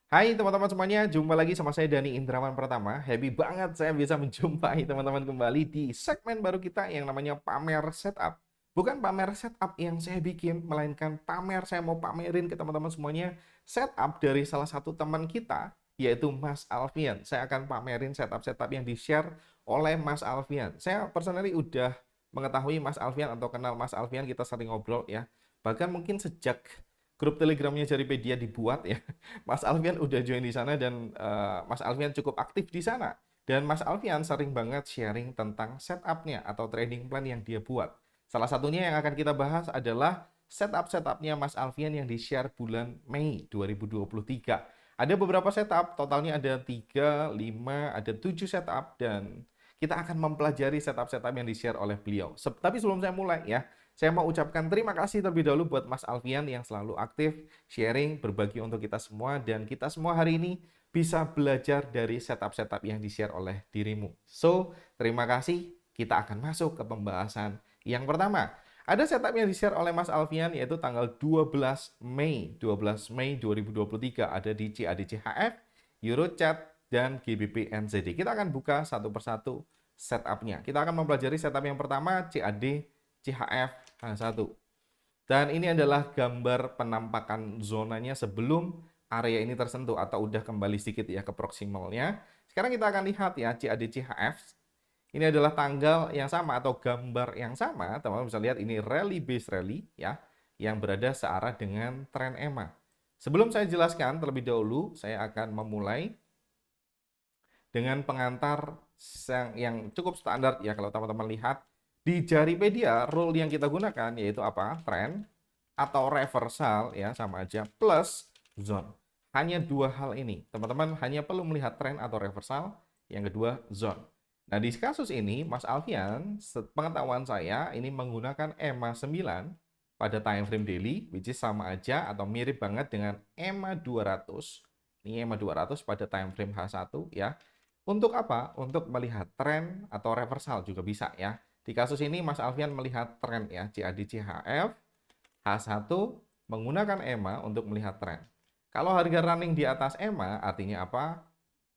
Hai teman-teman semuanya, jumpa lagi sama saya Dani Indrawan Pratama. Happy banget saya bisa menjumpai teman-teman kembali di segmen baru kita yang namanya pamer setup. Bukan pamer setup yang saya bikin, melainkan pamer saya mau pamerin ke teman-teman semuanya setup dari salah satu teman kita, yaitu Mas Alfian. Saya akan pamerin setup-setup yang di-share oleh Mas Alfian. Saya personally udah mengetahui Mas Alfian atau kenal Mas Alfian, kita sering ngobrol ya. Bahkan mungkin sejak grup Telegramnya Jaripedia dibuat ya, Mas Alfian udah join di sana dan Mas Alfian cukup aktif di sana. Dan Mas Alfian sering banget sharing tentang setupnya atau trading plan yang dia buat. Salah satunya yang akan kita bahas adalah setup-setupnya Mas Alfian yang di-share bulan Mei 2023. Ada beberapa setup, totalnya ada 3, 5, ada 7 setup, dan kita akan mempelajari setup-setup yang di-share oleh beliau. Tapi sebelum saya mulai ya, saya mau ucapkan terima kasih terlebih dahulu buat Mas Alfian yang selalu aktif, sharing, berbagi untuk kita semua, dan kita semua hari ini bisa belajar dari setup-setup yang di-share oleh dirimu. So, terima kasih. Kita akan masuk ke pembahasan yang pertama. Ada setup yang di-share oleh Mas Alfian yaitu tanggal 12 Mei 2023 ada di CADCHF, EuroChat, dan GBP NZD. Kita akan buka satu persatu setupnya. Kita akan mempelajari setup yang pertama CAD CHF H1. Dan ini adalah gambar penampakan zonanya sebelum area ini tersentuh atau udah kembali sedikit ya ke proximalnya. Sekarang kita akan lihat ya CAD-CHF. Ini adalah tanggal yang sama atau gambar yang sama. Teman-teman bisa lihat ini rally base rally ya yang berada searah dengan tren EMA. Sebelum saya jelaskan terlebih dahulu, saya akan memulai dengan pengantar yang cukup standar ya kalau teman-teman lihat di Jaripedia rule yang kita gunakan yaitu apa? Trend atau reversal ya sama aja plus zone. Hanya dua hal ini. Teman-teman hanya perlu melihat trend atau reversal, yang kedua zone. Nah, di kasus ini Mas Alfian, pengetahuan saya ini menggunakan EMA 9 pada time frame daily which is sama aja atau mirip banget dengan EMA 200. Ini EMA 200 pada time frame H1 ya. Untuk apa? Untuk melihat tren atau reversal juga bisa ya. Di kasus ini Mas Alfian melihat tren ya, CAD-CHF, H1 menggunakan EMA untuk melihat tren. Kalau harga running di atas EMA artinya apa?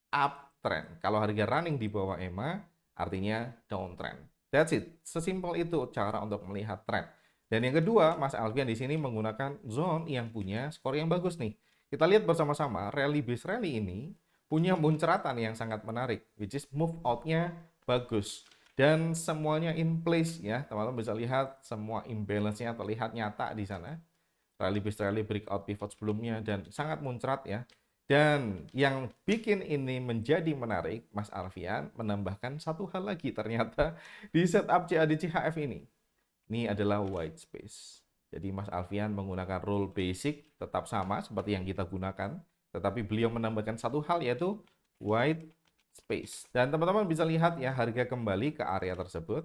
Uptrend. Kalau harga running di bawah EMA artinya downtrend. That's it. Sesimpel itu cara untuk melihat tren. Dan yang kedua, Mas Alfian di sini menggunakan zone yang punya skor yang bagus nih. Kita lihat bersama-sama, rally base rally ini punya muncratan yang sangat menarik, which is move out-nya bagus. Dan semuanya in place ya, teman-teman bisa lihat semua imbalance-nya terlihat nyata di sana. Rally base rally breakout pivot sebelumnya dan sangat muncrat ya. Dan yang bikin ini menjadi menarik, Mas Alfian menambahkan satu hal lagi ternyata di setup CAD-CHF ini. Ini adalah white space. Jadi Mas Alfian menggunakan rule basic tetap sama seperti yang kita gunakan, tetapi beliau menambahkan satu hal yaitu white space. Dan teman-teman bisa lihat ya harga kembali ke area tersebut,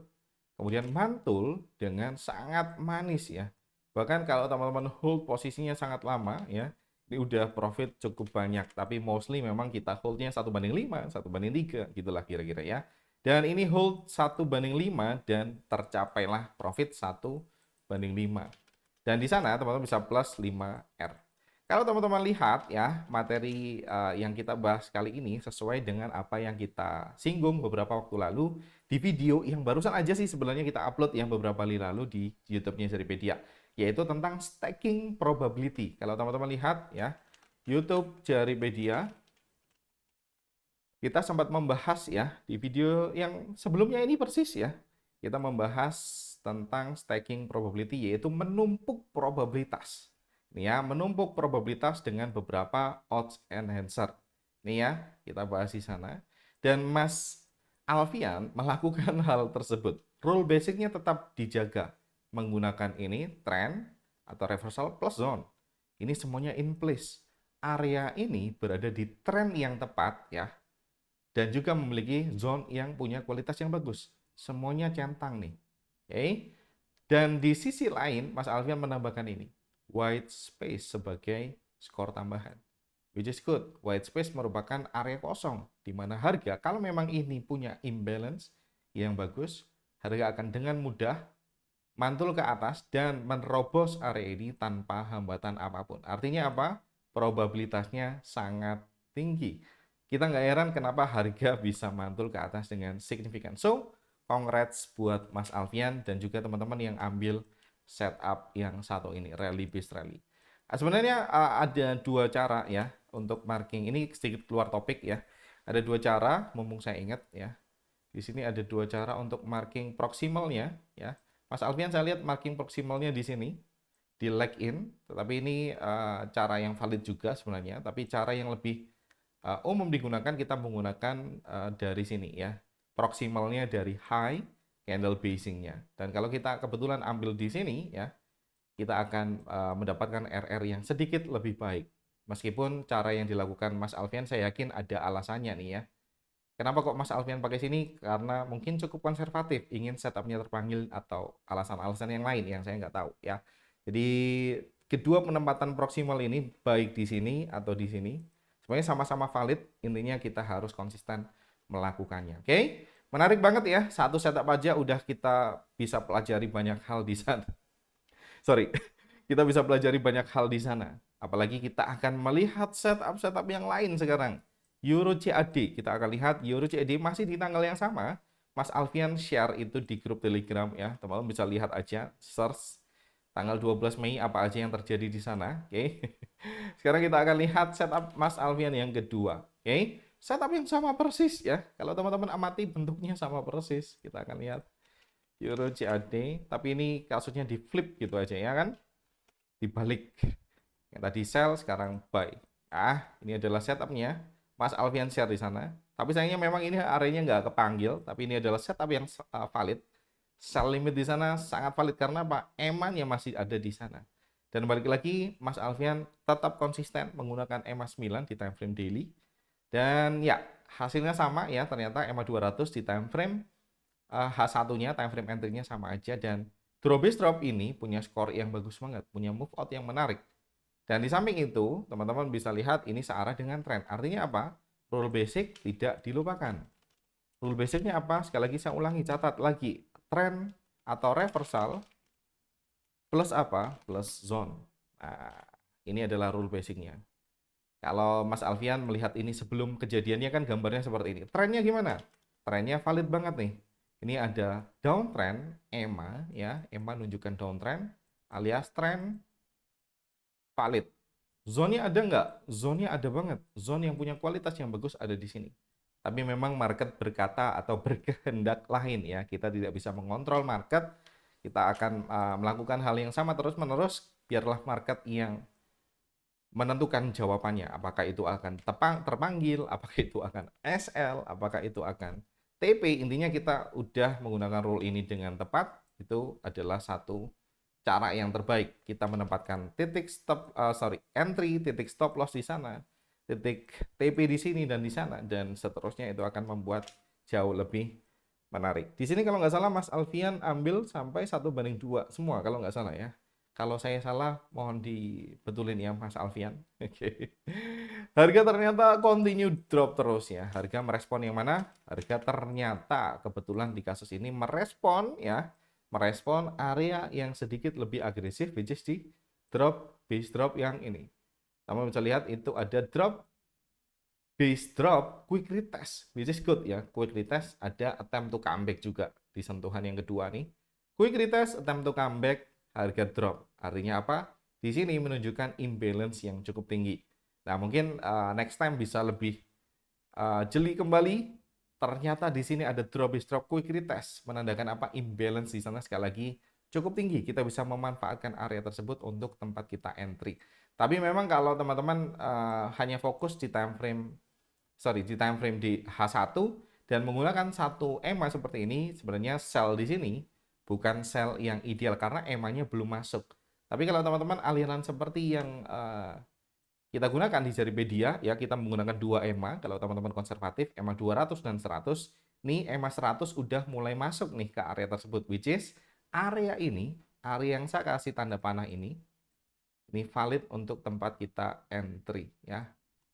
kemudian mantul dengan sangat manis ya. Bahkan kalau teman-teman hold posisinya sangat lama ya, ini udah profit cukup banyak, tapi mostly memang kita holdnya 1/5, 1/3, gitulah kira-kira ya. Dan ini hold 1/5 dan tercapailah profit 1/5. Dan di sana teman-teman bisa plus 5R. Kalau teman-teman lihat ya, materi yang kita bahas kali ini sesuai dengan apa yang kita singgung beberapa waktu lalu di video yang barusan aja sih sebenarnya kita upload yang beberapa hari lalu di YouTube-nya Jaripedia, yaitu tentang stacking probability. Kalau teman-teman lihat ya, YouTube Jaripedia, kita sempat membahas ya di video yang sebelumnya ini persis ya. Kita membahas tentang stacking probability yaitu menumpuk probabilitas. Ini ya, menumpuk probabilitas dengan beberapa odds enhancer. Ini ya, kita bahas di sana. Dan Mas Alfian melakukan hal tersebut. Rule basicnya tetap dijaga. Menggunakan ini trend atau reversal plus zone. Ini semuanya in place. Area ini berada di trend yang tepat ya, dan juga memiliki zone yang punya kualitas yang bagus. Semuanya centang nih. Oke. Dan di sisi lain, Mas Alfian menambahkan ini, white space sebagai skor tambahan. Which is good. White space merupakan area kosong, di mana harga, kalau memang ini punya imbalance yang bagus, harga akan dengan mudah mantul ke atas dan menerobos area ini tanpa hambatan apapun. Artinya apa? probabilitasnya sangat tinggi. Kita nggak heran kenapa harga bisa mantul ke atas dengan signifikan. So, congrats buat Mas Alfian dan juga teman-teman yang ambil setup yang satu ini, rally based rally. Sebenarnya ada dua cara ya untuk marking. Ini sedikit keluar topik ya. Ada dua cara, mumpung saya ingat ya. Di sini ada dua cara untuk marking proximalnya ya. Mas Alfian saya lihat marking proximalnya di sini di leg in, tetapi ini cara yang valid juga sebenarnya, tapi cara yang lebih umum digunakan kita menggunakan dari sini ya, proximalnya dari high candle basingnya. Dan kalau kita kebetulan ambil di sini ya, kita akan mendapatkan RR yang sedikit lebih baik. Meskipun cara yang dilakukan Mas Alfian saya yakin ada alasannya nih ya. Kenapa kok Mas Alfian pakai sini? Karena mungkin cukup konservatif, ingin setupnya terpanggil atau alasan-alasan yang lain yang saya nggak tahu ya. Jadi kedua penempatan proximal ini baik di sini atau di sini sebenarnya sama-sama valid. Intinya kita harus konsisten melakukannya. Oke, menarik banget ya. Satu setup aja udah kita bisa pelajari banyak hal di sana. Sorry, kita bisa pelajari banyak hal di sana. Apalagi kita akan melihat setup-setup yang lain sekarang. Euro CAD, kita akan lihat Euro CAD masih di tanggal yang sama. Mas Alfian share itu di grup Telegram ya, teman-teman bisa lihat aja, search tanggal 12 Mei apa aja yang terjadi di sana. Oke. Sekarang kita akan lihat setup Mas Alfian yang kedua. Oke. Setup yang sama persis ya. Kalau teman-teman amati bentuknya sama persis, kita akan lihat Euro CAD, tapi ini kasusnya di flip gitu aja ya kan, dibalik. Yang tadi sell, sekarang buy. Ini adalah setupnya. Mas Alfian share di sana. Tapi sayangnya memang ini areanya nggak kepanggil, tapi ini adalah setup yang valid. Sell limit di sana sangat valid karena apa? EMA-nya masih ada di sana. Dan balik lagi, Mas Alfian tetap konsisten menggunakan EMA 9 di time frame daily. Dan ya, hasilnya sama ya, ternyata EMA 200 di time frame H1-nya, time frame entry-nya sama aja, dan drop base drop ini punya skor yang bagus banget, punya move out yang menarik. Dan di samping itu, teman-teman bisa lihat ini searah dengan tren. Artinya apa? Rule basic tidak dilupakan. Rule basicnya apa? Sekali lagi saya ulangi, catat lagi. Tren atau reversal plus apa? Plus zone. Nah, ini adalah rule basicnya. Kalau Mas Alfian melihat ini sebelum kejadiannya kan gambarnya seperti ini. Trennya gimana? Trennya valid banget nih. Ini ada downtrend EMA ya, EMA menunjukkan downtrend alias tren valid. Zone-nya ada nggak? Zone-nya ada banget. Zone yang punya kualitas yang bagus ada di sini. Tapi memang market berkata atau berkehendak lain ya. Kita tidak bisa mengontrol market. Kita akan melakukan hal yang sama terus-menerus. Biarlah market yang menentukan jawabannya. Apakah itu akan terpanggil, apakah itu akan SL, apakah itu akan TP. Intinya kita udah menggunakan rule ini dengan tepat. Itu adalah satu cara yang terbaik. Kita menempatkan titik entry, titik stop loss di sana, titik TP di sini dan di sana, dan seterusnya. Itu akan membuat jauh lebih menarik. Di sini kalau nggak salah Mas Alfian ambil sampai 1:2 semua kalau nggak salah ya. Kalau saya salah, mohon dibetulin ya Mas Alfian. Oke. Harga ternyata continue drop terus ya. Harga merespon yang mana? Harga ternyata kebetulan di kasus ini merespon ya. Merespon area yang sedikit lebih agresif, which is di drop, base drop yang ini. Kamu bisa lihat itu ada drop, base drop, quick retest, which is good ya. Quick retest, ada attempt to comeback juga di sentuhan yang kedua nih. Quick retest, attempt to comeback, harga drop. Artinya apa? Di sini menunjukkan imbalance yang cukup tinggi. Nah, mungkin next time bisa lebih jeli kembali. Ternyata di sini ada drop base drop quick retest, menandakan apa? Imbalance di sana sekali lagi cukup tinggi. Kita bisa memanfaatkan area tersebut untuk tempat kita entry. Tapi memang kalau teman-teman hanya fokus di time frame di H1 dan menggunakan satu EMA seperti ini, sebenarnya sell di sini bukan sell yang ideal karena EMA-nya belum masuk. Tapi kalau teman-teman aliran seperti yang kita gunakan di Jaripedia, ya kita menggunakan dua EMA, kalau teman-teman konservatif, EMA 200 dan 100, nih EMA 100 udah mulai masuk nih ke area tersebut, which is area ini, area yang saya kasih tanda panah ini valid untuk tempat kita entry ya.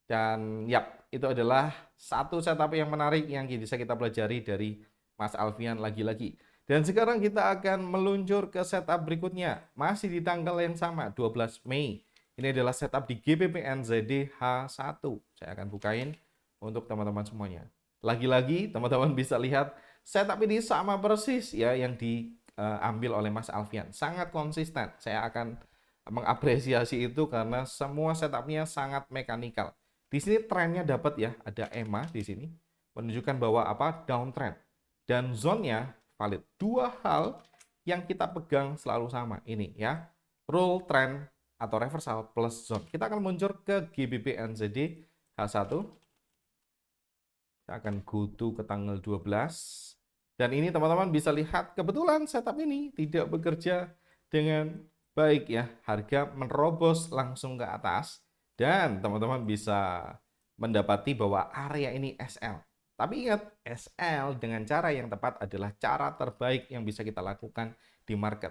Dan yap, itu adalah satu setup yang menarik yang bisa kita pelajari dari Mas Alfian lagi-lagi. Dan sekarang kita akan meluncur ke setup berikutnya. Masih di tanggal yang sama, 12 Mei. Ini adalah setup di GBP NZD H1. Saya akan bukain untuk teman-teman semuanya. Lagi-lagi teman-teman bisa lihat setup ini sama persis ya yang diambil oleh Mas Alfian. Sangat konsisten. Saya akan mengapresiasi itu karena semua setupnya sangat mekanikal. Di sini trennya dapat ya, ada EMA di sini menunjukkan bahwa apa downtrend dan zone-nya valid. Dua hal yang kita pegang selalu sama ini ya, rule trend atau reversal plus zone. Kita akan muncul ke GBP NZD H1. Saya akan go to ke tanggal 12. Dan ini teman-teman bisa lihat kebetulan setup ini tidak bekerja dengan baik ya. Harga menerobos langsung ke atas dan teman-teman bisa mendapati bahwa area ini SL. Tapi ingat, SL dengan cara yang tepat adalah cara terbaik yang bisa kita lakukan di market.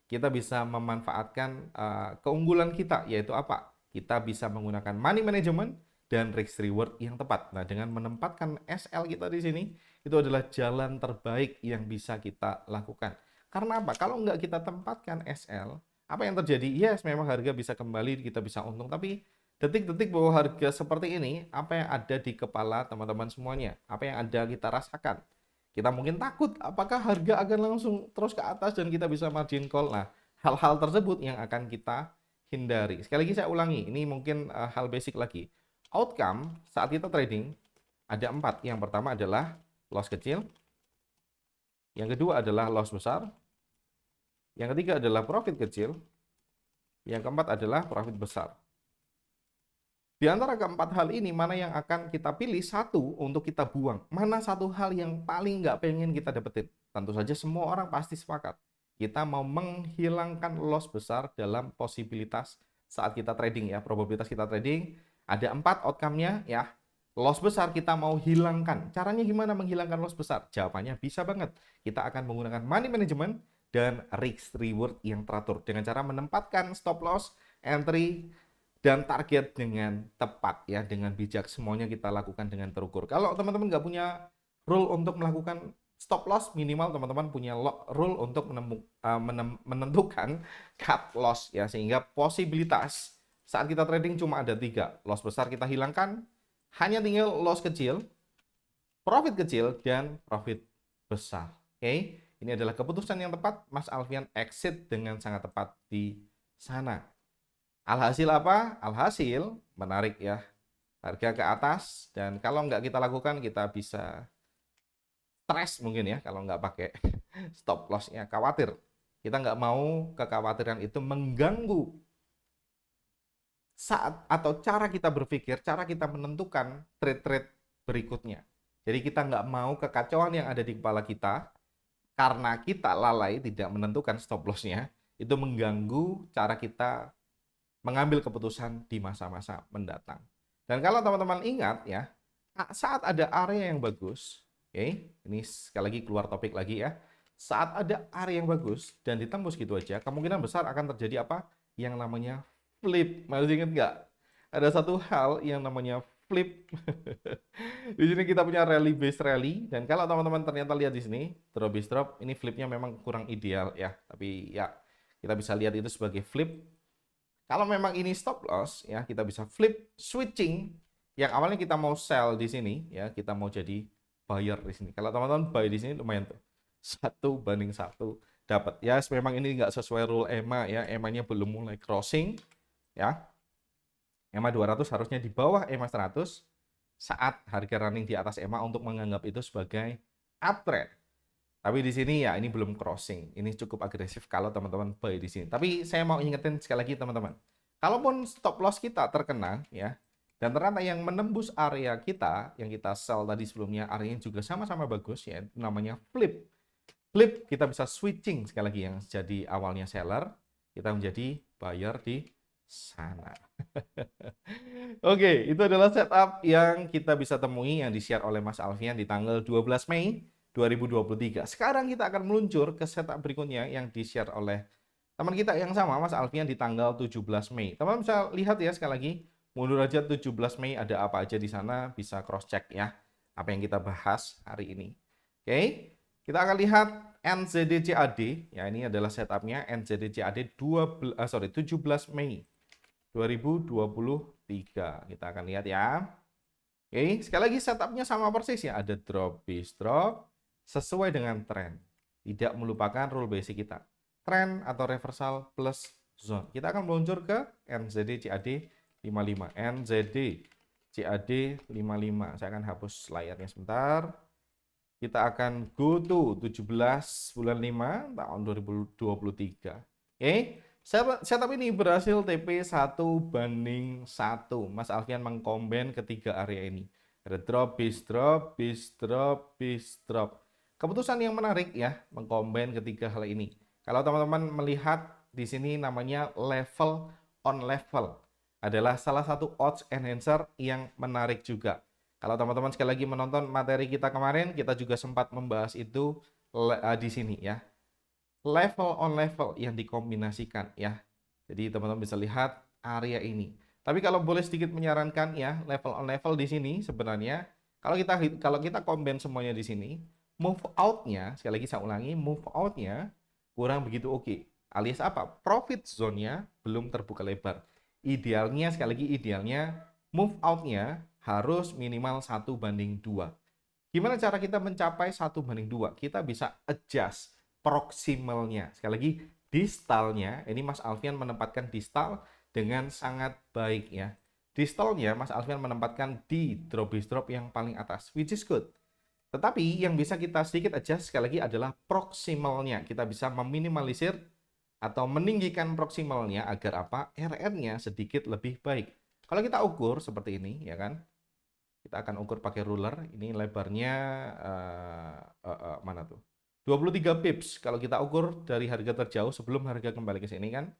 Kita bisa memanfaatkan keunggulan kita, yaitu apa? Kita bisa menggunakan money management dan risk reward yang tepat. Nah, dengan menempatkan SL kita di sini, itu adalah jalan terbaik yang bisa kita lakukan. Karena apa? Kalau nggak kita tempatkan SL, apa yang terjadi? Yes, memang harga bisa kembali, kita bisa untung, tapi detik-detik bahwa harga seperti ini, apa yang ada di kepala teman-teman semuanya? Apa yang ada kita rasakan? Kita mungkin takut, apakah harga akan langsung terus ke atas dan kita bisa margin call? Nah, hal-hal tersebut yang akan kita hindari. Sekali lagi saya ulangi, ini mungkin hal basic lagi. Outcome saat kita trading ada 4. Yang pertama adalah loss kecil, yang kedua adalah loss besar, yang ketiga adalah profit kecil, yang keempat adalah profit besar. Di antara keempat hal ini, mana yang akan kita pilih satu untuk kita buang? Mana satu hal yang paling nggak pengen kita dapetin? Tentu saja semua orang pasti sepakat. Kita mau menghilangkan loss besar dalam posibilitas saat kita trading ya. Probabilitas kita trading, ada 4 outcome-nya ya. Loss besar kita mau hilangkan. Caranya gimana menghilangkan loss besar? Jawabannya bisa banget. Kita akan menggunakan money management dan risk reward yang teratur. Dengan cara menempatkan stop loss, entry, dan target dengan tepat ya, dengan bijak. Semuanya kita lakukan dengan terukur. Kalau teman-teman nggak punya rule untuk melakukan stop loss, minimal teman-teman punya rule untuk menentukan cut loss ya, sehingga posibilitas saat kita trading cuma ada 3. Loss besar kita hilangkan, hanya tinggal loss kecil, profit kecil, dan profit besar. Oke, ini adalah keputusan yang tepat. Mas Alfian exit dengan sangat tepat di sana. Alhasil apa? Alhasil menarik ya harga ke atas, dan kalau nggak kita lakukan kita bisa stres mungkin ya kalau nggak pakai stop loss-nya. Khawatir. Kita nggak mau kekhawatiran itu mengganggu saat atau cara kita berpikir, cara kita menentukan trade-trade berikutnya. Jadi kita nggak mau kekacauan yang ada di kepala kita karena kita lalai tidak menentukan stop loss-nya, itu mengganggu cara kita mengambil keputusan di masa-masa mendatang. Dan kalau teman-teman ingat ya, saat ada area yang bagus, oke, ini sekali lagi keluar topik lagi ya. Saat ada area yang bagus dan ditembus gitu aja, kemungkinan besar akan terjadi apa? Yang namanya flip. Masih ingat nggak? Ada satu hal yang namanya flip. Di sini kita punya rally base rally, dan kalau teman-teman ternyata lihat di sini drop base drop, ini flipnya memang kurang ideal ya, tapi ya kita bisa lihat itu sebagai flip. Kalau memang ini stop loss ya, kita bisa flip switching. Yang awalnya kita mau sell di sini ya, kita mau jadi buyer di sini. Kalau teman-teman buy di sini lumayan tuh. 1:1 dapat. Ya, memang ini nggak sesuai rule EMA ya. EMA-nya belum mulai crossing ya. EMA 200 harusnya di bawah EMA 100 saat harga running di atas EMA untuk menganggap itu sebagai uptrend. Tapi di sini ya ini belum crossing. Ini cukup agresif kalau teman-teman buy di sini. Tapi saya mau ingetin sekali lagi teman-teman. Kalaupun stop loss kita terkena ya, dan ternyata yang menembus area kita yang kita sell tadi sebelumnya, areanya juga sama-sama bagus ya, namanya flip. Flip kita bisa switching sekali lagi, yang jadi awalnya seller kita menjadi buyer di sana. Oke, itu adalah setup yang kita bisa temui yang di-share oleh Mas Alfian di tanggal 12 Mei 2023. Sekarang kita akan meluncur ke setup berikutnya yang di-share oleh teman kita yang sama, Mas Alfian, di tanggal 17 Mei. Teman-teman bisa lihat ya sekali lagi, mundur aja 17 Mei ada apa aja di sana, bisa cross-check ya apa yang kita bahas hari ini. Oke, kita akan lihat NZD CAD, ya ini adalah setupnya NZD CAD 17 Mei 2023. Kita akan lihat ya. Oke, sekali lagi setupnya sama persis ya. Ada drop, base drop, sesuai dengan tren. Tidak melupakan rule basic kita. Tren atau reversal plus zone. Kita akan meluncur ke NZD CAD 55. NZD CAD 55. Saya akan hapus layarnya sebentar. Kita akan go to 17 bulan 5 tahun 2023. Oke, setup ini berhasil TP 1:1. Mas Alfian mengcombine ketiga area ini. Ada drop, base drop, base drop, base drop. Keputusan yang menarik ya, mengcombine ketiga hal ini. Kalau teman-teman melihat di sini namanya level on level. Adalah salah satu odds enhancer yang menarik juga. Kalau teman-teman sekali lagi menonton materi kita kemarin, kita juga sempat membahas itu di sini ya. Level on level yang dikombinasikan ya. Jadi teman-teman bisa lihat area ini. Tapi kalau boleh sedikit menyarankan ya, level on level di sini sebenarnya kalau kita combine semuanya di sini, move out-nya, sekali lagi saya ulangi, move out-nya kurang begitu oke. Alias apa? Profit zone-nya belum terbuka lebar. Idealnya, sekali lagi idealnya, move out-nya harus minimal 1:2. Gimana cara kita mencapai 1:2? Kita bisa adjust proximalnya. Sekali lagi, distalnya, ini Mas Alfian menempatkan distal dengan sangat baik ya. Distalnya Mas Alfian menempatkan di drop base drop yang paling atas, which is good. Tetapi yang bisa kita sedikit adjust sekali lagi adalah proximalnya. Kita bisa meminimalisir atau meninggikan proximalnya agar apa? RR-nya sedikit lebih baik. Kalau kita ukur seperti ini, ya kan? Kita akan ukur pakai ruler. Ini lebarnya mana tuh? 23 pips. Kalau kita ukur dari harga terjauh sebelum harga kembali ke sini kan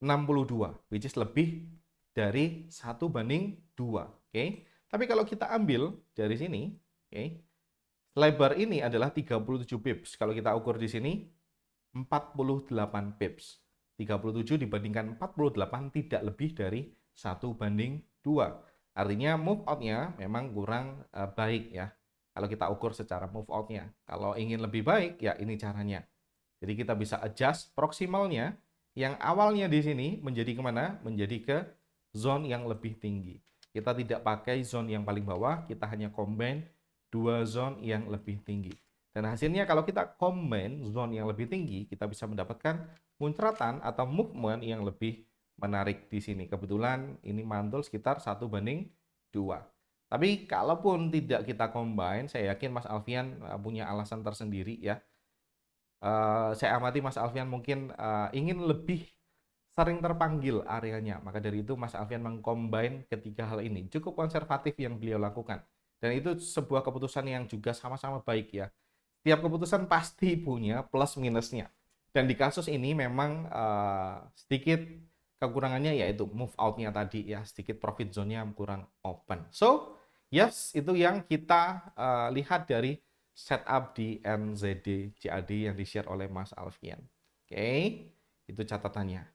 62, which is lebih dari 1:2. Oke. Tapi kalau kita ambil dari sini, oke. Lebar ini adalah 37 pips. Kalau kita ukur di sini 48 pips. 37 dibandingkan 48 tidak lebih dari 1:2. Artinya move out-nya memang kurang baik ya. Kalau kita ukur secara move out-nya. Kalau ingin lebih baik, ya ini caranya. Jadi kita bisa adjust proximalnya yang awalnya di sini menjadi kemana? Menjadi ke zone yang lebih tinggi. Kita tidak pakai zone yang paling bawah, kita hanya combine dua zone yang lebih tinggi. Dan hasilnya kalau kita combine zone yang lebih tinggi, kita bisa mendapatkan muncratan atau movement yang lebih menarik di sini. Kebetulan ini mantul sekitar 1:2. Tapi kalaupun tidak kita combine, saya yakin Mas Alfian punya alasan tersendiri ya. Saya amati Mas Alfian mungkin ingin lebih sering terpanggil areanya. Maka dari itu Mas Alfian mengcombine ketiga hal ini. Cukup konservatif yang beliau lakukan. Dan itu sebuah keputusan yang juga sama-sama baik ya. Tiap keputusan pasti punya plus minusnya. Dan di kasus ini memang sedikit kekurangannya yaitu move out-nya tadi ya. Sedikit profit zone-nya kurang open. So, yes, itu yang kita lihat dari setup di NZD CAD yang di-share oleh Mas Alfian. Oke, itu catatannya.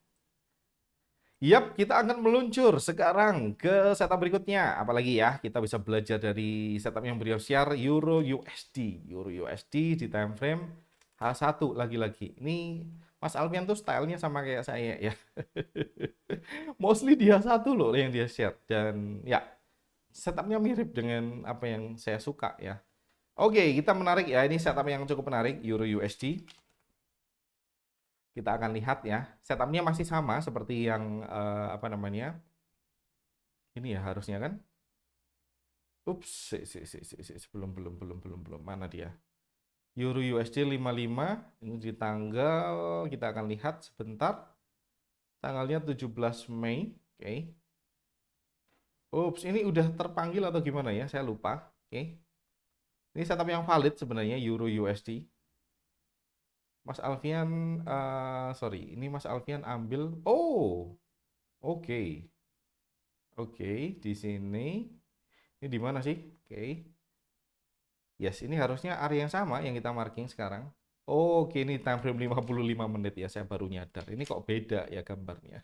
Yap, kita akan meluncur sekarang ke setup berikutnya. Apalagi ya, kita bisa belajar dari setup yang beliau share, Euro USD. Euro USD di time frame H1 lagi-lagi. Ini Mas Alfian tuh stylenya sama kayak saya ya. Mostly di H1 loh yang dia share. Dan ya, setupnya mirip dengan apa yang saya suka ya. Oke, kita menarik ya. Ini setup yang cukup menarik, Euro USD. Kita akan lihat ya, setupnya masih sama seperti yang apa namanya, ini ya harusnya kan. Ups, belum, mana dia? Euro USD 55, ini di tanggal, kita akan lihat sebentar. Tanggalnya 17 Mei, oke. Ups, ini udah terpanggil atau gimana ya, saya lupa. Oke. Ini setup yang valid sebenarnya, Euro USD. Mas Alfian, sorry, ini Mas Alfian ambil, oh, oke. Oke, di sini. Ini di mana sih? Oke. Yes, ini harusnya area yang sama yang kita marking sekarang. Oke, ini time frame 55 menit ya, saya baru nyadar. Ini kok beda ya gambarnya.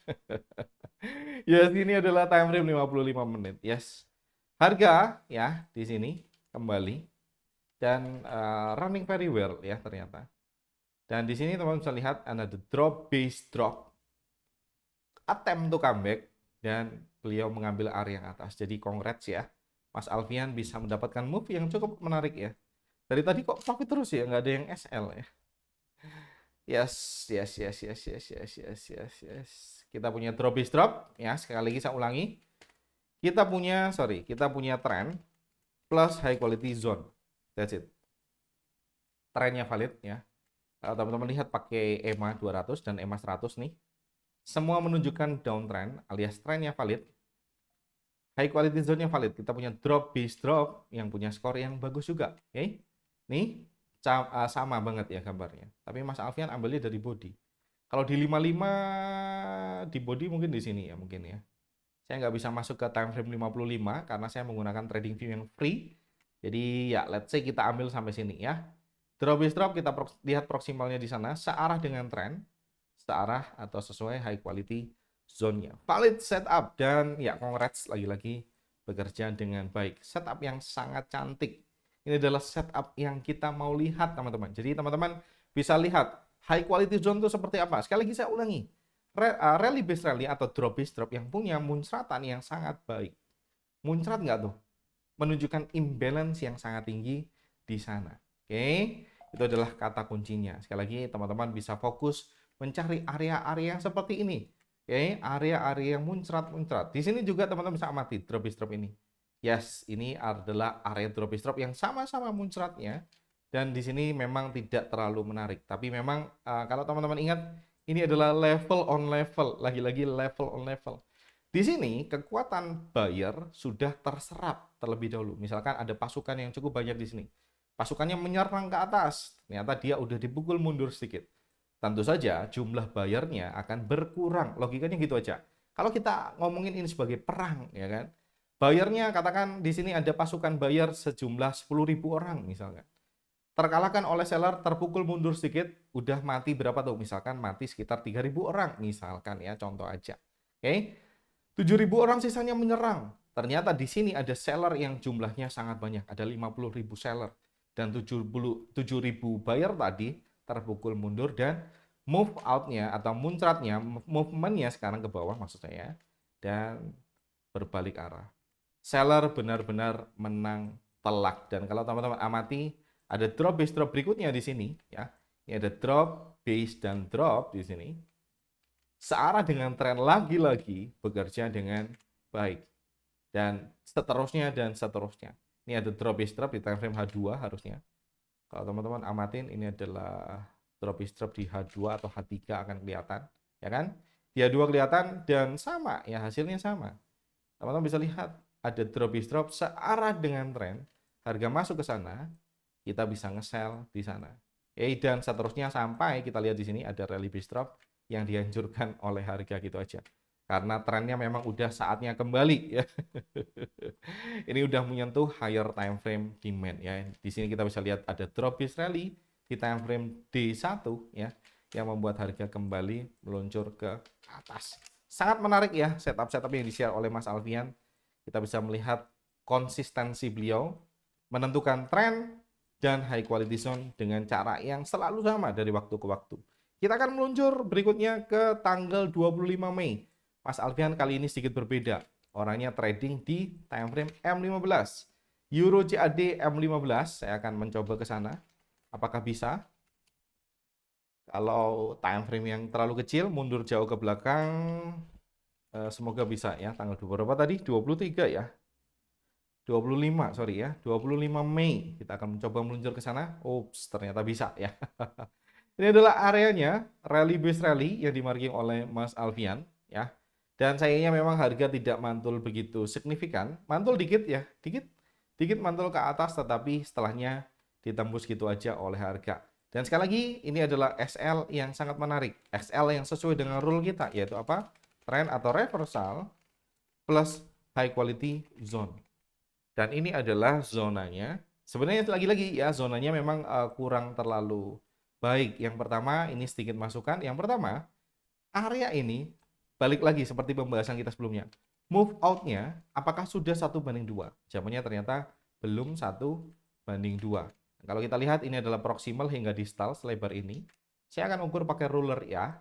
Yes, ini adalah time frame 55 menit. Yes. Harga ya di sini kembali dan running very well ya ternyata. Dan di sini teman-teman bisa lihat ada the drop base drop attempt to comeback dan beliau mengambil area yang atas. Jadi congrats ya, Mas Alfian bisa mendapatkan move yang cukup menarik ya. Dari tadi kok profit terus ya, nggak ada yang SL ya. Yes, yes, yes, yes, yes, yes, yes, yes, yes. Kita punya drop is drop ya. Sekali lagi saya ulangi. Kita punya trend plus high quality zone. That's it. Trennya valid ya. Kalau teman-teman lihat pakai EMA 200 dan EMA 100 nih, semua menunjukkan downtrend alias trennya valid. High quality zone-nya valid. Kita punya drop base drop yang punya skor yang bagus juga. Oke. Okay? Nih sama banget ya gambarnya. Tapi Mas Alfian ambilnya dari body. Kalau di 55 di body mungkin di sini ya mungkin ya. Saya nggak bisa masuk ke time frame 55 karena saya menggunakan trading view yang free. Jadi ya let's say kita ambil sampai sini ya. Drop is drop kita lihat proximalnya di sana searah dengan trend, searah atau sesuai high quality zone-nya. Valid setup dan ya congrats lagi-lagi bekerja dengan baik. Setup yang sangat cantik. Ini adalah setup yang kita mau lihat teman-teman. Jadi teman-teman bisa lihat high quality zone itu seperti apa. Sekali lagi saya ulangi. Rally based rally atau drop based drop yang punya muncratan yang sangat baik. Muncrat nggak tuh? Menunjukkan imbalance yang sangat tinggi di sana. Oke, itu adalah kata kuncinya. Sekali lagi teman-teman bisa fokus mencari area-area yang seperti ini. Oke, area-area yang muncrat-muncrat. Di sini juga teman-teman bisa amati drop is drop ini. Yes, ini adalah area drop is drop yang sama-sama muncratnya. Dan di sini memang tidak terlalu menarik. Tapi memang kalau teman-teman ingat, ini adalah level on level. Lagi-lagi level on level. Di sini kekuatan buyer sudah terserap terlebih dahulu. Misalkan ada pasukan yang cukup banyak di sini. Pasukannya menyerang ke atas. Ternyata dia udah dipukul mundur sedikit. Tentu saja jumlah bayarnya akan berkurang. Logikanya gitu aja. Kalau kita ngomongin ini sebagai perang, ya kan? Bayarnya katakan di sini ada pasukan bayar sejumlah 10.000 orang misalkan. Terkalahkan oleh seller, terpukul mundur sedikit, udah mati berapa tuh? Misalkan mati sekitar 3.000 orang, misalkan ya, contoh aja. Oke, 7.000 orang sisanya menyerang. Ternyata di sini ada seller yang jumlahnya sangat banyak, ada 50.000 seller. Dan 7.000 buyer tadi terpukul mundur dan move out-nya atau muncratnya, movement-nya sekarang ke bawah maksud saya, dan berbalik arah. Seller benar-benar menang telak. Dan kalau teman-teman amati, ada drop base drop berikutnya di sini ya. Ini ada drop base dan drop di sini. Searah dengan tren lagi-lagi bekerja dengan baik. Dan seterusnya dan seterusnya. Ini ada drop base drop di time frame H2 harusnya. Kalau teman-teman amatin ini adalah drop base drop di H2 atau H3 akan kelihatan, ya kan? Di H2 kelihatan dan sama ya, hasilnya sama. Teman-teman bisa lihat ada drop base drop searah dengan tren, harga masuk ke sana, kita bisa nge-sell di sana. Dan seterusnya sampai kita lihat di sini ada rally base drop yang dihancurkan oleh harga gitu aja. Karena trennya memang udah saatnya kembali ya. Ini udah menyentuh higher time frame demand ya. Di sini kita bisa lihat ada drop base rally di time frame D1 ya yang membuat harga kembali meluncur ke atas. Sangat menarik ya setup-setup yang di-share oleh Mas Alfian. Kita bisa melihat konsistensi beliau menentukan tren dan high quality zone dengan cara yang selalu sama dari waktu ke waktu. Kita akan meluncur berikutnya ke tanggal 25 Mei. Mas Alfian kali ini sedikit berbeda. Orangnya trading di time frame M15. Euro CAD M15, saya akan mencoba ke sana. Apakah bisa? Kalau time frame yang terlalu kecil, mundur jauh ke belakang, semoga bisa ya. Tanggal berapa tadi? 23 ya. 25, sorry ya. 25 Mei kita akan mencoba meluncur ke sana. Ups, ternyata bisa ya. Ini adalah areanya rally base rally yang dimarking oleh Mas Alfian ya. Dan sayangnya memang harga tidak mantul begitu signifikan. Mantul dikit ya, dikit mantul ke atas tetapi setelahnya ditembus gitu aja oleh harga. Dan sekali lagi ini adalah SL yang sangat menarik. SL yang sesuai dengan rule kita yaitu apa? Trend atau reversal plus high quality zone. Dan ini adalah zonanya. Sebenarnya lagi-lagi ya zonanya memang kurang terlalu baik. Yang pertama ini sedikit masukan. Yang pertama area ini balik lagi seperti pembahasan kita sebelumnya. Move out-nya apakah sudah 1:2? Jawabannya ternyata belum 1:2. Kalau kita lihat ini adalah proximal hingga distal selebar ini. Saya akan ukur pakai ruler ya.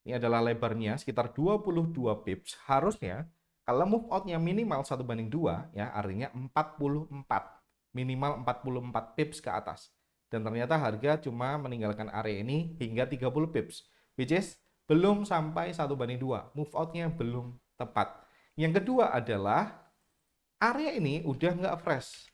Ini adalah lebarnya sekitar 22 pips. Harusnya kalau move out-nya minimal 1:2 ya, artinya 44. Minimal 44 pips ke atas. Dan ternyata harga cuma meninggalkan area ini hingga 30 pips. Which is belum sampai 1:2. Move out-nya belum tepat. Yang kedua adalah area ini udah nggak fresh.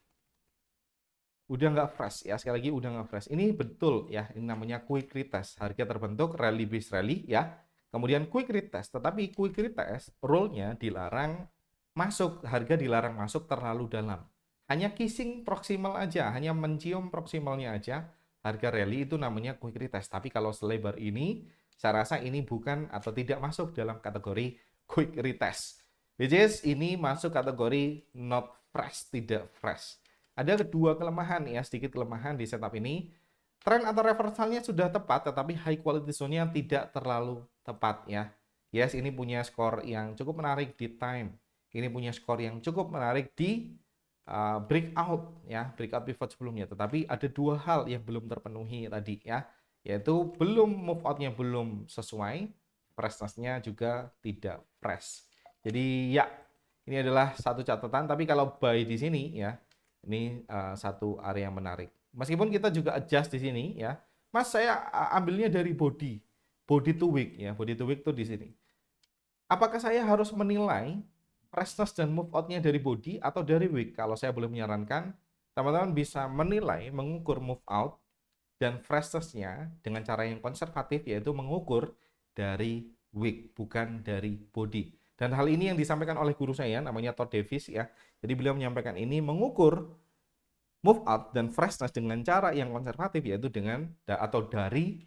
Udah nggak fresh ya, sekali lagi udah nggak fresh. Ini betul ya, ini namanya quick retest. Harga terbentuk rally based rally ya. Kemudian quick retest, tetapi quick retest rule-nya dilarang masuk, harga dilarang masuk terlalu dalam. Hanya kissing proximal aja, hanya mencium proximalnya aja. Harga rally itu namanya quick retest. Tapi kalau selebar ini, saya rasa ini bukan atau tidak masuk dalam kategori quick retest. Which is ini masuk kategori not fresh, tidak fresh. Ada kedua kelemahan ya, sedikit kelemahan di setup ini. Trend atau reversalnya sudah tepat, tetapi high quality zone-nya tidak terlalu tepat ya. Yes, ini punya skor yang cukup menarik di time. Ini punya skor yang cukup menarik di breakout ya, breakout pivot sebelumnya. Tetapi ada dua hal yang belum terpenuhi tadi ya, yaitu belum move out-nya belum sesuai, freshness-nya juga tidak fresh. Jadi ya, ini adalah satu catatan. Tapi kalau buy di sini ya, ini satu area yang menarik. Meskipun kita juga adjust di sini ya. Mas, saya ambilnya dari body to wick ya. Body to wick tuh di sini. Apakah saya harus menilai freshness dan move out-nya dari body atau dari wick? Kalau saya boleh menyarankan, teman-teman bisa menilai, mengukur move out dan freshness-nya dengan cara yang konservatif, yaitu mengukur dari wick, bukan dari body. Dan hal ini yang disampaikan oleh guru saya, namanya Todd Davis ya. Jadi beliau menyampaikan ini mengukur move out dan freshness dengan cara yang konservatif, yaitu dengan atau dari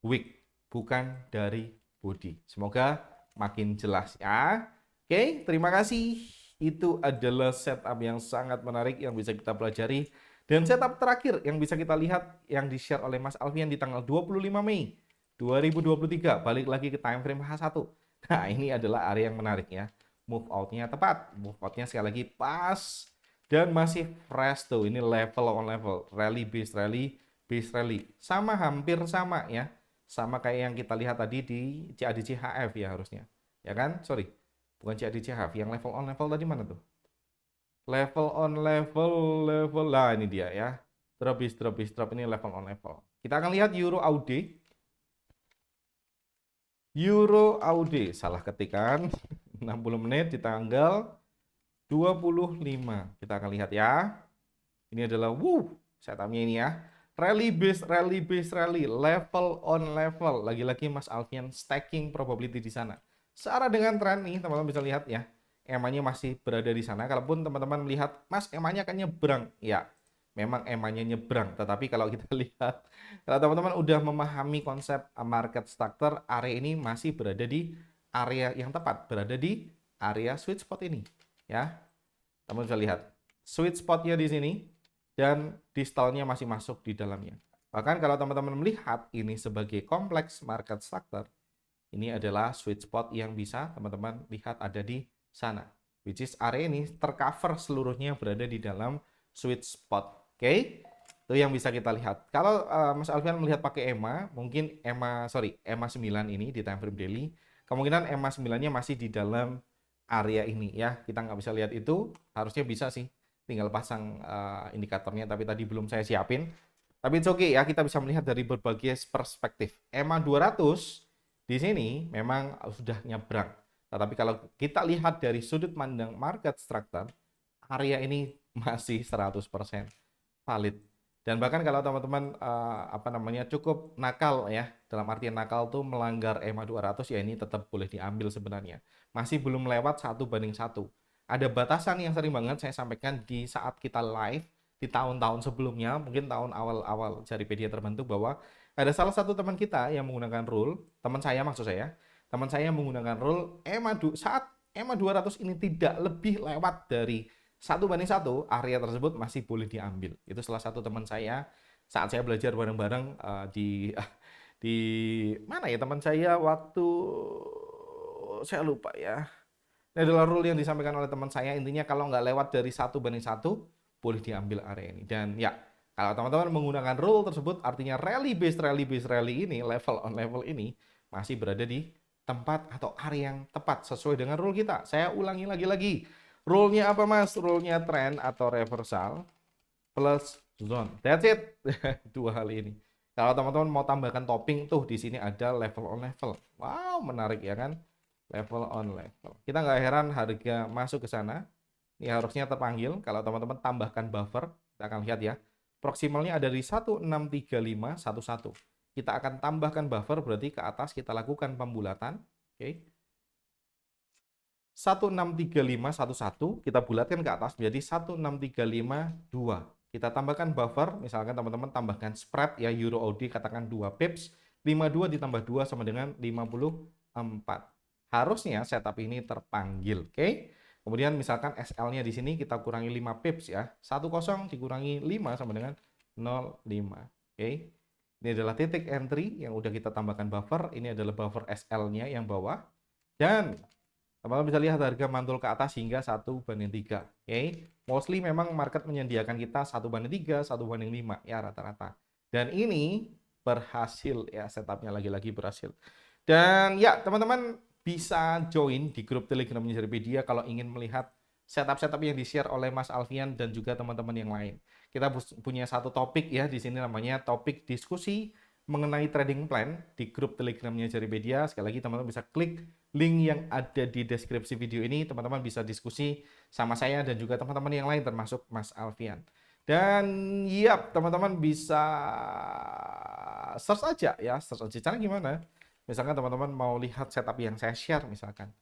wick, bukan dari body. Semoga makin jelas ya. Oke, terima kasih. Itu adalah setup yang sangat menarik yang bisa kita pelajari. Dan setup terakhir yang bisa kita lihat yang di-share oleh Mas Alfian di tanggal 25 Mei 2023. Balik lagi ke time frame H1. Nah, ini adalah area yang menarik ya. Move out-nya tepat. Move out-nya sekali lagi pas. Dan masih fresh tuh. Ini level on level. Rally based rally. Based rally. Sama, hampir sama ya. Sama kayak yang kita lihat tadi di CADCHF ya harusnya. Ya kan? Sorry. Bukan CADCHF. Yang level on level tadi mana tuh? Level on level. Level. Lah ini dia ya. Drop is drop is drop. Ini level on level. Kita akan lihat Euro AUD. Euro AUD, salah ketikan, 60 menit di tanggal 25. Kita akan lihat ya. Ini adalah, setupnya ini ya. Rally based, rally based, rally. Level on level. Lagi-lagi Mas Alfian stacking probability di sana. Searah dengan tren nih, teman-teman bisa lihat ya. EMA-nya masih berada di sana. Kalaupun teman-teman melihat, Mas, EMA-nya kan nyebrang. Ya, memang EMA-nya nyebrang. Tetapi kalau kita lihat, kalau teman-teman udah memahami konsep market structure, area ini masih berada di area yang tepat, berada di area sweet spot ini, ya. Teman bisa lihat sweet spotnya di sini dan distalnya masih masuk di dalamnya. Bahkan kalau teman-teman melihat ini sebagai kompleks market structure, ini adalah sweet spot yang bisa teman-teman lihat ada di sana, which is area ini tercover seluruhnya berada di dalam sweet spot. Oke, itu yang bisa kita lihat. Kalau Mas Alfian melihat pakai EMA, mungkin EMA 9 ini di time frame daily, kemungkinan EMA 9-nya masih di dalam area ini ya. Kita nggak bisa lihat itu, harusnya bisa sih. Tinggal pasang indikatornya, tapi tadi belum saya siapin. Tapi it's okay ya, kita bisa melihat dari berbagai perspektif. EMA 200 di sini memang sudah nyebrang. Tetapi kalau kita lihat dari sudut pandang market structure, area ini masih 100% valid. Dan bahkan kalau teman-teman cukup nakal ya, dalam artian nakal tuh melanggar EMA 200 ya, ini tetap boleh diambil sebenarnya. Masih belum lewat 1:1. Ada batasan yang sering banget saya sampaikan di saat kita live di tahun-tahun sebelumnya, mungkin tahun awal-awal Jaripedia terbentuk, bahwa ada salah satu teman kita yang menggunakan rule, teman saya maksud saya, teman saya menggunakan rule saat EMA 200 ini tidak lebih lewat dari 1:1, area tersebut masih boleh diambil. Itu salah satu teman saya saat saya belajar bareng-bareng di mana ya, teman saya waktu saya lupa ya. Ini adalah rule yang disampaikan oleh teman saya. Intinya kalau nggak lewat dari 1:1 boleh diambil area ini. Dan ya, kalau teman-teman menggunakan rule tersebut, artinya rally based rally ini, level on level ini masih berada di tempat atau area yang tepat sesuai dengan rule kita. Saya ulangi lagi-lagi. Rule-nya apa, Mas? Rule-nya trend atau reversal plus zone. That's it. Dua hal ini. Kalau teman-teman mau tambahkan topping tuh di sini ada level on level. Wow, menarik ya kan? Level on level. Kita nggak heran harga masuk ke sana. Ini harusnya terpanggil. Kalau teman-teman tambahkan buffer, kita akan lihat ya. Proximalnya ada di 163511. Kita akan tambahkan buffer, berarti ke atas kita lakukan pembulatan. Oke. 163511 kita bulatkan ke atas menjadi 16352. Kita tambahkan buffer, misalkan teman-teman tambahkan spread ya Euro AUD katakan 2 pips, 52 ditambah 2 sama dengan 54. Harusnya setup ini terpanggil, oke? Kemudian misalkan SL-nya di sini kita kurangi 5 pips ya. 10 dikurangi 5 sama dengan 0,5. Oke. Ini adalah titik entry yang udah kita tambahkan buffer, ini adalah buffer SL-nya yang bawah. Dan teman-teman bisa lihat harga mantul ke atas hingga 1:3. Oke. Mostly memang market menyediakan kita 1:3, 1:5 ya rata-rata. Dan ini berhasil ya, setupnya lagi-lagi berhasil. Dan ya teman-teman bisa join di grup Telegramnya Jaripedia kalau ingin melihat setup-setup yang di-share oleh Mas Alfian dan juga teman-teman yang lain. Kita punya satu topik ya di sini namanya topik diskusi mengenai trading plan di grup Telegramnya Jaripedia. Sekali lagi teman-teman bisa klik link yang ada di deskripsi video ini, teman-teman bisa diskusi sama saya dan juga teman-teman yang lain termasuk Mas Alfian. Dan ya, teman-teman bisa search aja ya, search aja. Cara gimana? Misalkan teman-teman mau lihat setup yang saya share misalkan.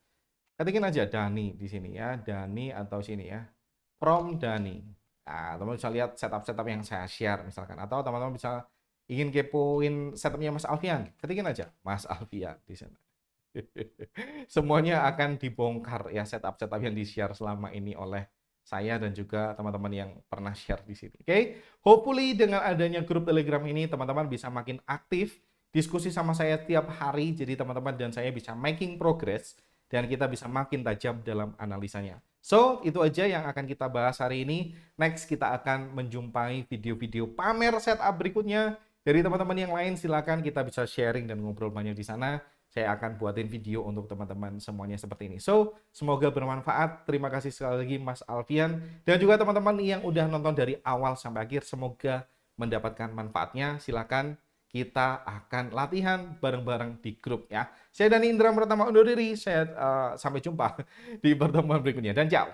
Ketikin aja Dani di sini ya, Dani atau sini ya. From Dani. Nah, teman-teman bisa lihat setup-setup yang saya share misalkan, atau teman-teman bisa ingin kepoin setupnya Mas Alfian, ketikin aja Mas Alfian di sana. Semuanya akan dibongkar ya, setup-setup yang di-share selama ini oleh saya dan juga teman-teman yang pernah share di sini. Oke, hopefully dengan adanya grup Telegram ini teman-teman bisa makin aktif diskusi sama saya tiap hari, jadi teman-teman dan saya bisa making progress dan kita bisa makin tajam dalam analisanya. So, itu aja yang akan kita bahas hari ini. Next, kita akan menjumpai video-video pamer setup berikutnya. Dari teman-teman yang lain, silakan kita bisa sharing dan ngobrol banyak di sana. Saya akan buatin video untuk teman-teman semuanya seperti ini. So, semoga bermanfaat. Terima kasih sekali lagi Mas Alfian. Dan juga teman-teman yang udah nonton dari awal sampai akhir, semoga mendapatkan manfaatnya. Silakan kita akan latihan bareng-bareng di grup ya. Saya Dani Indra Pratama undur diri. Saya sampai jumpa di pertemuan berikutnya dan ciao.